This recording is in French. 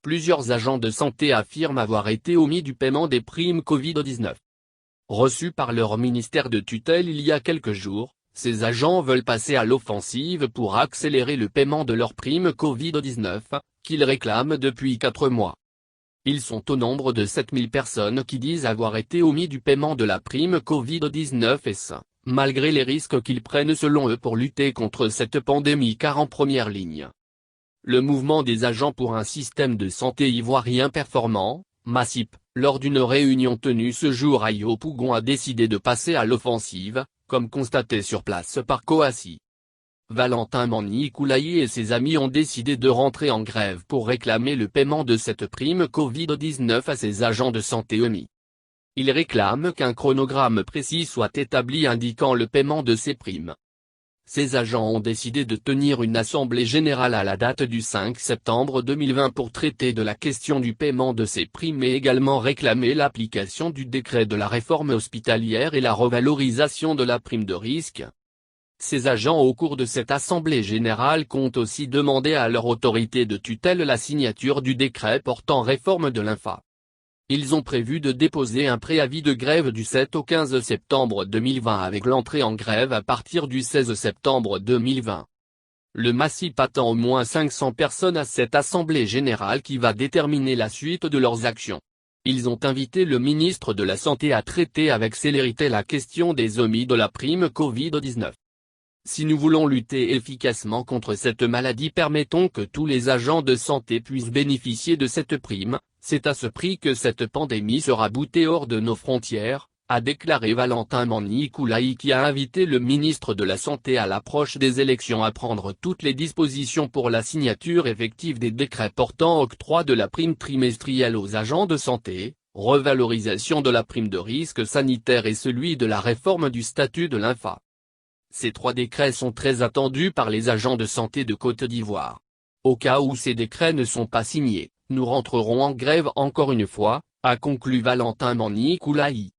Plusieurs agents de santé affirment avoir été omis du paiement des primes Covid-19. Reçus par leur ministère de tutelle il y a quelques jours, ces agents veulent passer à l'offensive pour accélérer le paiement de leurs primes Covid-19, qu'ils réclament depuis 4 mois. Ils sont au nombre de 7000 personnes qui disent avoir été omis du paiement de la prime Covid-19 et ce, malgré les risques qu'ils prennent selon eux pour lutter contre cette pandémie car en première ligne. Le mouvement des agents pour un système de santé ivoirien performant, MASIP, lors d'une réunion tenue ce jour à Yopougon a décidé de passer à l'offensive, comme constaté sur place par Kouassi. Valentin Mani Koulayi et ses amis ont décidé de rentrer en grève pour réclamer le paiement de cette prime Covid-19 à ces agents de santé omis. Ils réclament qu'un chronogramme précis soit établi indiquant le paiement de ces primes. Ces agents ont décidé de tenir une assemblée générale à la date du 5 septembre 2020 pour traiter de la question du paiement de ces primes et également réclamer l'application du décret de la réforme hospitalière et la revalorisation de la prime de risque. Ces agents au cours de cette assemblée générale comptent aussi demander à leur autorité de tutelle la signature du décret portant réforme de l'INFA. Ils ont prévu de déposer un préavis de grève du 7 au 15 septembre 2020 avec l'entrée en grève à partir du 16 septembre 2020. Le MASIP attend au moins 500 personnes à cette assemblée générale qui va déterminer la suite de leurs actions. Ils ont invité le ministre de la Santé à traiter avec célérité la question des omis de la prime Covid-19. Si nous voulons lutter efficacement contre cette maladie, permettons que tous les agents de santé puissent bénéficier de cette prime, c'est à ce prix que cette pandémie sera boutée hors de nos frontières, a déclaré Valentin Mani Koulayi qui a invité le ministre de la Santé à l'approche des élections à prendre toutes les dispositions pour la signature effective des décrets portant octroi de la prime trimestrielle aux agents de santé, revalorisation de la prime de risque sanitaire et celui de la réforme du statut de l'INFA. Ces 3 décrets sont très attendus par les agents de santé de Côte d'Ivoire. Au cas où ces décrets ne sont pas signés, nous rentrerons en grève encore une fois, a conclu Valentin Mani Koulayi.